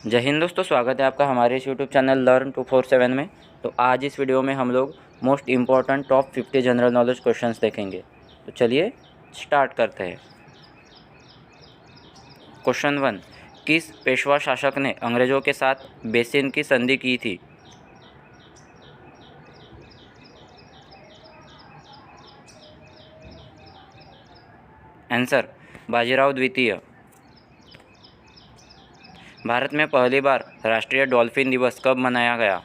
जय हिंद दोस्तों, स्वागत है आपका हमारे इस यूट्यूब चैनल लर्न 247 में। तो आज इस वीडियो में हम लोग most important top 50 general knowledge questions देखेंगे। तो चलिए स्टार्ट करते हैं। क्वेश्चन 1, किस पेशवा शासक ने अंग्रेज़ों के साथ बेसिन की संधि की थी? आंसर, बाजीराव द्वितीय। भारत में पहली बार राष्ट्रीय डॉल्फिन दिवस कब मनाया गया?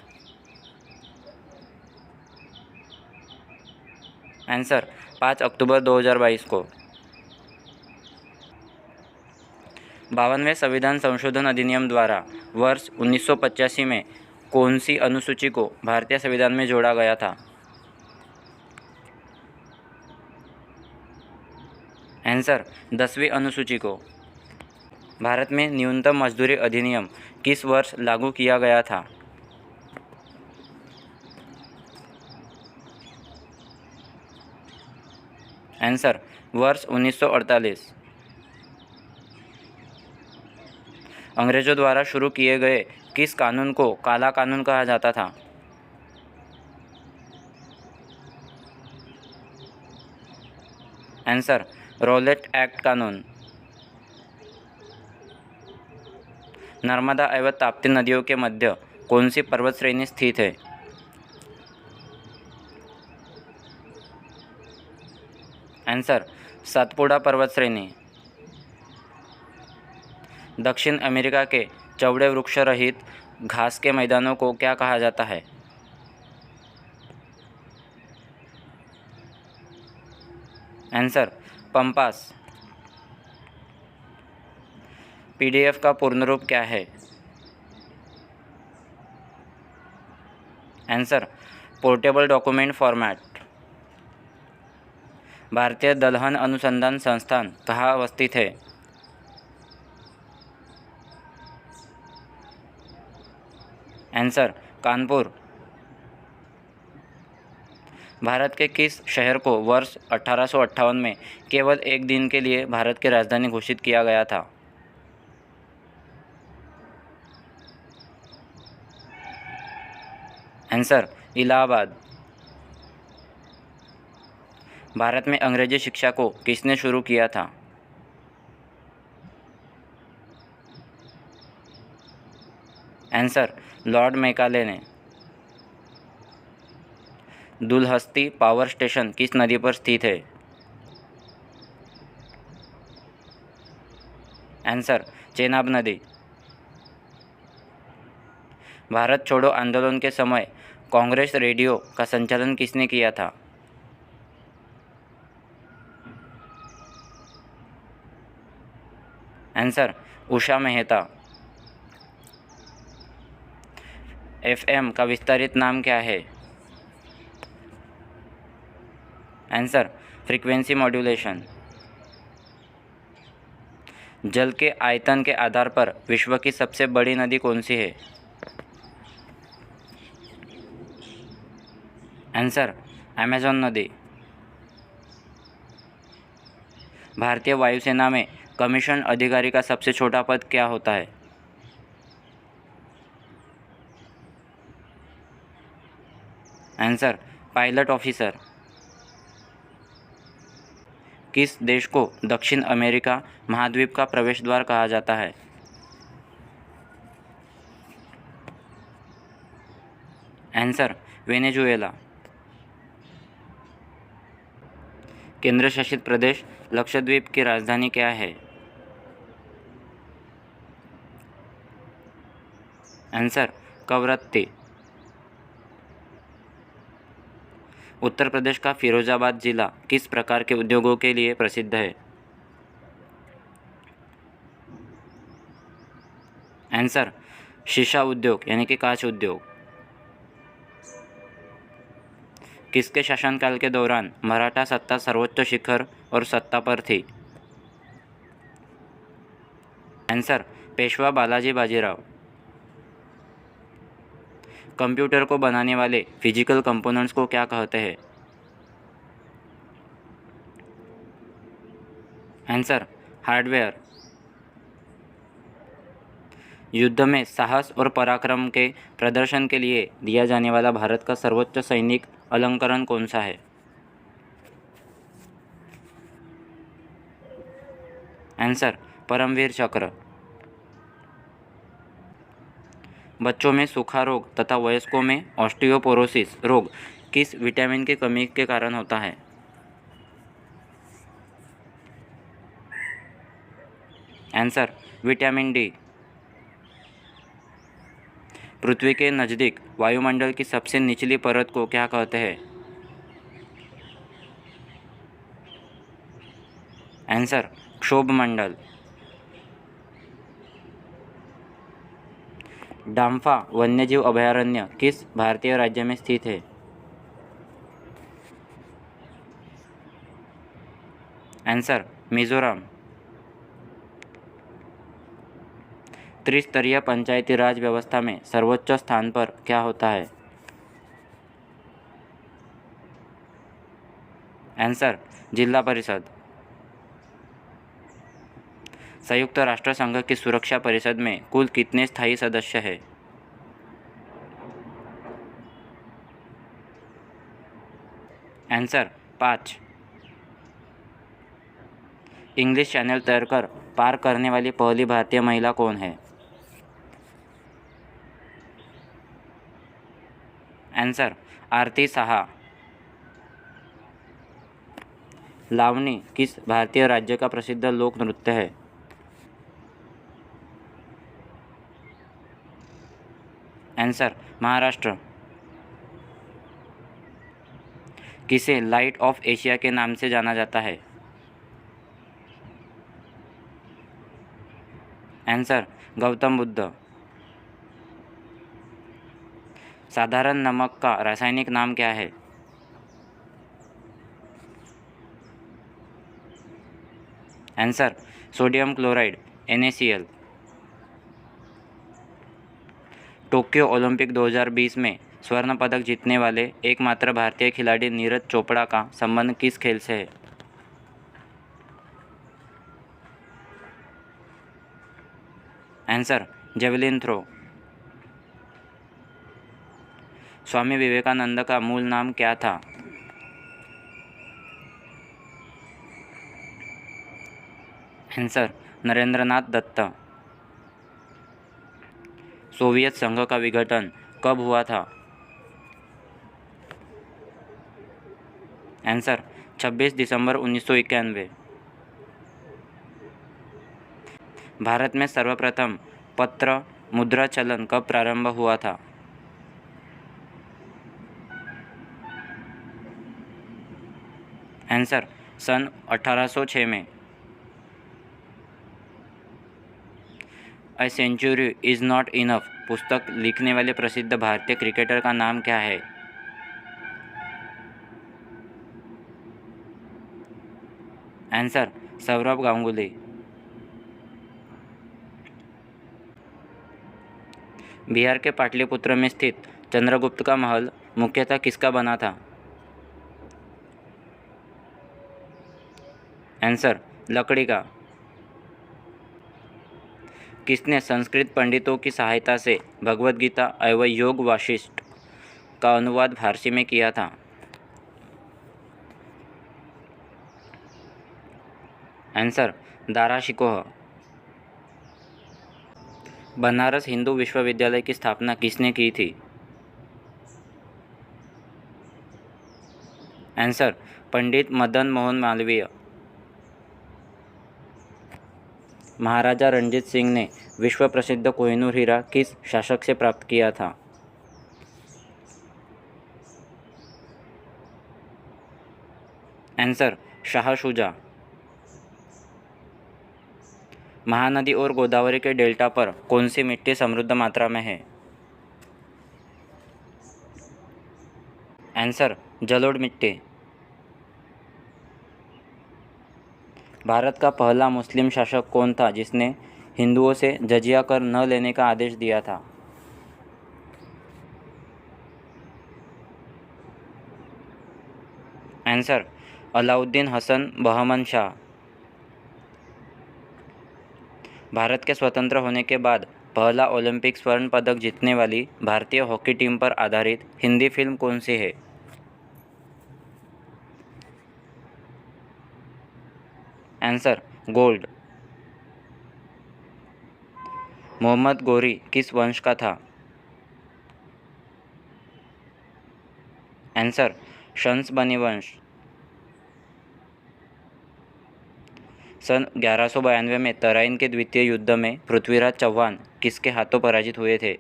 आंसर, 5 अक्टूबर 2022 को। 52वें संविधान संशोधन अधिनियम द्वारा वर्ष 1985 में कौन सी अनुसूची को भारतीय संविधान में जोड़ा गया था? आंसर, 10वीं अनुसूची को। भारत में न्यूनतम मजदूरी अधिनियम किस वर्ष लागू किया गया था? आंसर, वर्ष 1948। अंग्रेजों द्वारा शुरू किए गए किस कानून को काला कानून कहा जाता था? आंसर, रॉलेट एक्ट कानून। नर्मदा एवं ताप्ती नदियों के मध्य कौन सी पर्वत श्रेणी स्थित है? आंसर, सतपुड़ा पर्वत श्रेणी। दक्षिण अमेरिका के चौड़े वृक्ष रहित घास के मैदानों को क्या कहा जाता है? Answer, pampas. पीडीएफ का पूर्ण रूप क्या है? Answer, portable document format. भारतीय दलहन अनुसंधान संस्थान कहाँ अवस्थित है? आंसर, कानपुर। भारत के किस शहर को वर्ष 1858 में केवल एक दिन के लिए भारत की राजधानी घोषित किया गया था? आंसर, इलाहाबाद। भारत में अंग्रेजी शिक्षा को किसने शुरू किया था? आंसर, लॉर्ड मैकाले ने। दुलहस्ती पावर स्टेशन किस नदी पर स्थित है? आंसर, चेनाब नदी। भारत छोड़ो आंदोलन के समय कांग्रेस रेडियो का संचालन किसने किया था? आंसर, उषा मेहता। एफएम का विस्तारित नाम क्या है? Answer, frequency modulation. जल के आयतन के आधार पर विश्व की सबसे बड़ी नदी कौन सी है? आंसर, अमेजन नदी। भारतीय वायुसेना में कमीशन अधिकारी का सबसे छोटा पद क्या होता है? Answer, pilot officer. किस देश को दक्षिण अमेरिका महाद्वीप का प्रवेश द्वार कहा जाता है? Answer, Venezuela. केंद्र शासित प्रदेश लक्षद्वीप की राजधानी क्या है? आंसर, कवरत्ती। उत्तर प्रदेश का फिरोजाबाद जिला किस प्रकार के उद्योगों के लिए प्रसिद्ध है? आंसर, शीशा उद्योग यानी कि कांच उद्योग। किसके शासनकाल के दौरान मराठा सत्ता सर्वोच्च शिखर और सत्ता पर थी? आंसर, पेशवा बालाजी बाजीराव। कंप्यूटर को बनाने वाले फिजिकल कंपोनेंट्स को क्या कहते हैं? Answer, hardware. युद्ध में साहस और पराक्रम के प्रदर्शन के लिए दिया जाने वाला भारत का सर्वोच्च सैनिक अलंकरण कौन सा है? आंसर परमवीर चक्र। बच्चों में सूखा रोग तथा वयस्कों में ऑस्टियोपोरोसिस रोग किस विटामिन की कमी के कारण होता है? Answer vitamin D. पृथ्वी के नज़दीक वायुमंडल की सबसे निचली परत को क्या कहते हैं? आंसर क्षोभमंडल। डांफा वन्यजीव अभयारण्य किस भारतीय राज्य में स्थित है? आंसर मिजोरम। त्रिस्तरीय पंचायती राज व्यवस्था में सर्वोच्च स्थान पर क्या होता है? आंसर जिला परिषद। संयुक्त राष्ट्र संघ की सुरक्षा परिषद में कुल कितने स्थायी सदस्य हैं? आंसर 5। इंग्लिश चैनल तैरकर पार करने वाली पहली भारतीय महिला कौन है? आंसर आरती साहा। लावनी किस भारतीय राज्य का प्रसिद्ध लोक नृत्य है? आंसर महाराष्ट्र। किसे लाइट ऑफ एशिया के नाम से जाना जाता है? आंसर गौतम बुद्ध। साधारण नमक का रासायनिक नाम क्या है? Answer sodium chloride NaCl। Tokyo Olympic 2020 में स्वर्ण पदक जीतने वाले एकमात्र भारतीय खिलाड़ी नीरज चोपड़ा का संबंध किस खेल से है? Answer javelin throw. Swami Vivekananda का मूल नाम क्या था? आंसर नरेंद्रनाथ दत्त। सोवियत संघ का विघटन कब हुआ था? आंसर 26 दिसंबर 1991। भारत में सर्वप्रथम पत्र मुद्रा चलन कब प्रारंभ हुआ था? आंसर सन 1806 में। A century is not enough पुस्तक लिखने वाले प्रसिद्ध भारतीय क्रिकेटर का नाम क्या है? आंसर सौरव गांगुली। बिहार के पाटलिपुत्र में स्थित चंद्रगुप्त का महल मुख्यतः किसका बना था? आंसर लकड़ी का। किसने संस्कृत पंडितों की सहायता से भगवद गीता एवं योग वाशिष्ठ का अनुवाद फारसी में किया था? आंसर दारा शिकोह। बनारस हिंदू विश्वविद्यालय की स्थापना किसने की थी? आंसर पंडित मदन मोहन मालवीय। महाराजा रणजीत सिंह ने विश्व प्रसिद्ध कोहिनूर हीरा किस शासक से प्राप्त किया था? आंसर शाह शुजा। महानदी और गोदावरी के डेल्टा पर कौन सी मिट्टी समृद्ध मात्रा में है? आंसर जलोढ़ मिट्टी। भारत का पहला मुस्लिम शासक कौन था जिसने हिंदुओं से जजिया कर न लेने का आदेश दिया था? आंसर अलाउद्दीन हसन बहमन शाह। भारत के स्वतंत्र होने के बाद पहला ओलंपिक स्वर्ण पदक जीतने वाली भारतीय हॉकी टीम पर आधारित हिंदी फिल्म कौन सी है? Answer gold. मोहम्मद गौरी किस वंश का था? आंसर शंस बनी वंश। सन 1192 में तराइन के द्वितीय युद्ध में पृथ्वीराज चौहान किसके हाथों पराजित हुए थे?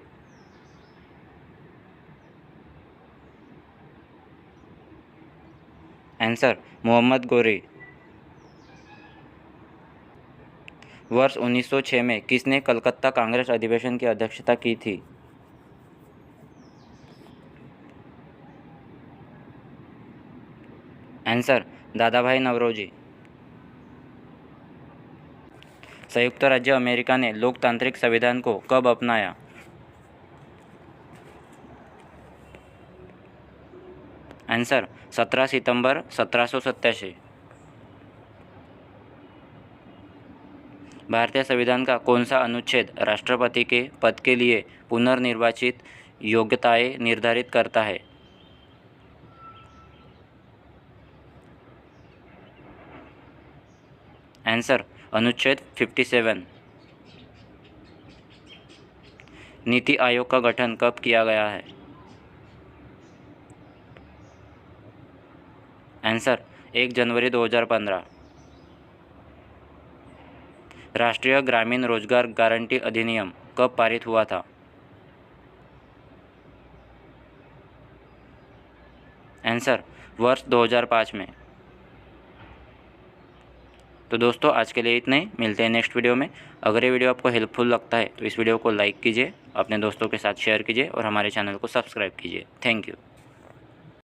आंसर मोहम्मद गौरी। वर्ष 1906 में किसने कलकत्ता कांग्रेस अधिवेशन की अध्यक्षता की थी? आंसर दादाभाई नवरोजी। संयुक्त राज्य अमेरिका ने लोकतांत्रिक संविधान को कब अपनाया? आंसर 17 सितंबर 1787। भारतीय संविधान का कौन सा अनुच्छेद राष्ट्रपति के पद के लिए पुनर्निर्वाचित योग्यताएं निर्धारित करता है? आंसर अनुच्छेद 57। नीति आयोग का गठन कब किया गया है? आंसर 1 जनवरी 2015। राष्ट्रीय ग्रामीण रोजगार गारंटी अधिनियम कब पारित हुआ था? आंसर वर्ष 2005 में। तो दोस्तों आज के लिए इतना ही, मिलते हैं नेक्स्ट वीडियो में। अगर ये वीडियो आपको हेल्पफुल लगता है तो इस वीडियो को लाइक कीजिए, अपने दोस्तों के साथ शेयर कीजिए और हमारे चैनल को सब्सक्राइब कीजिए। Thank you.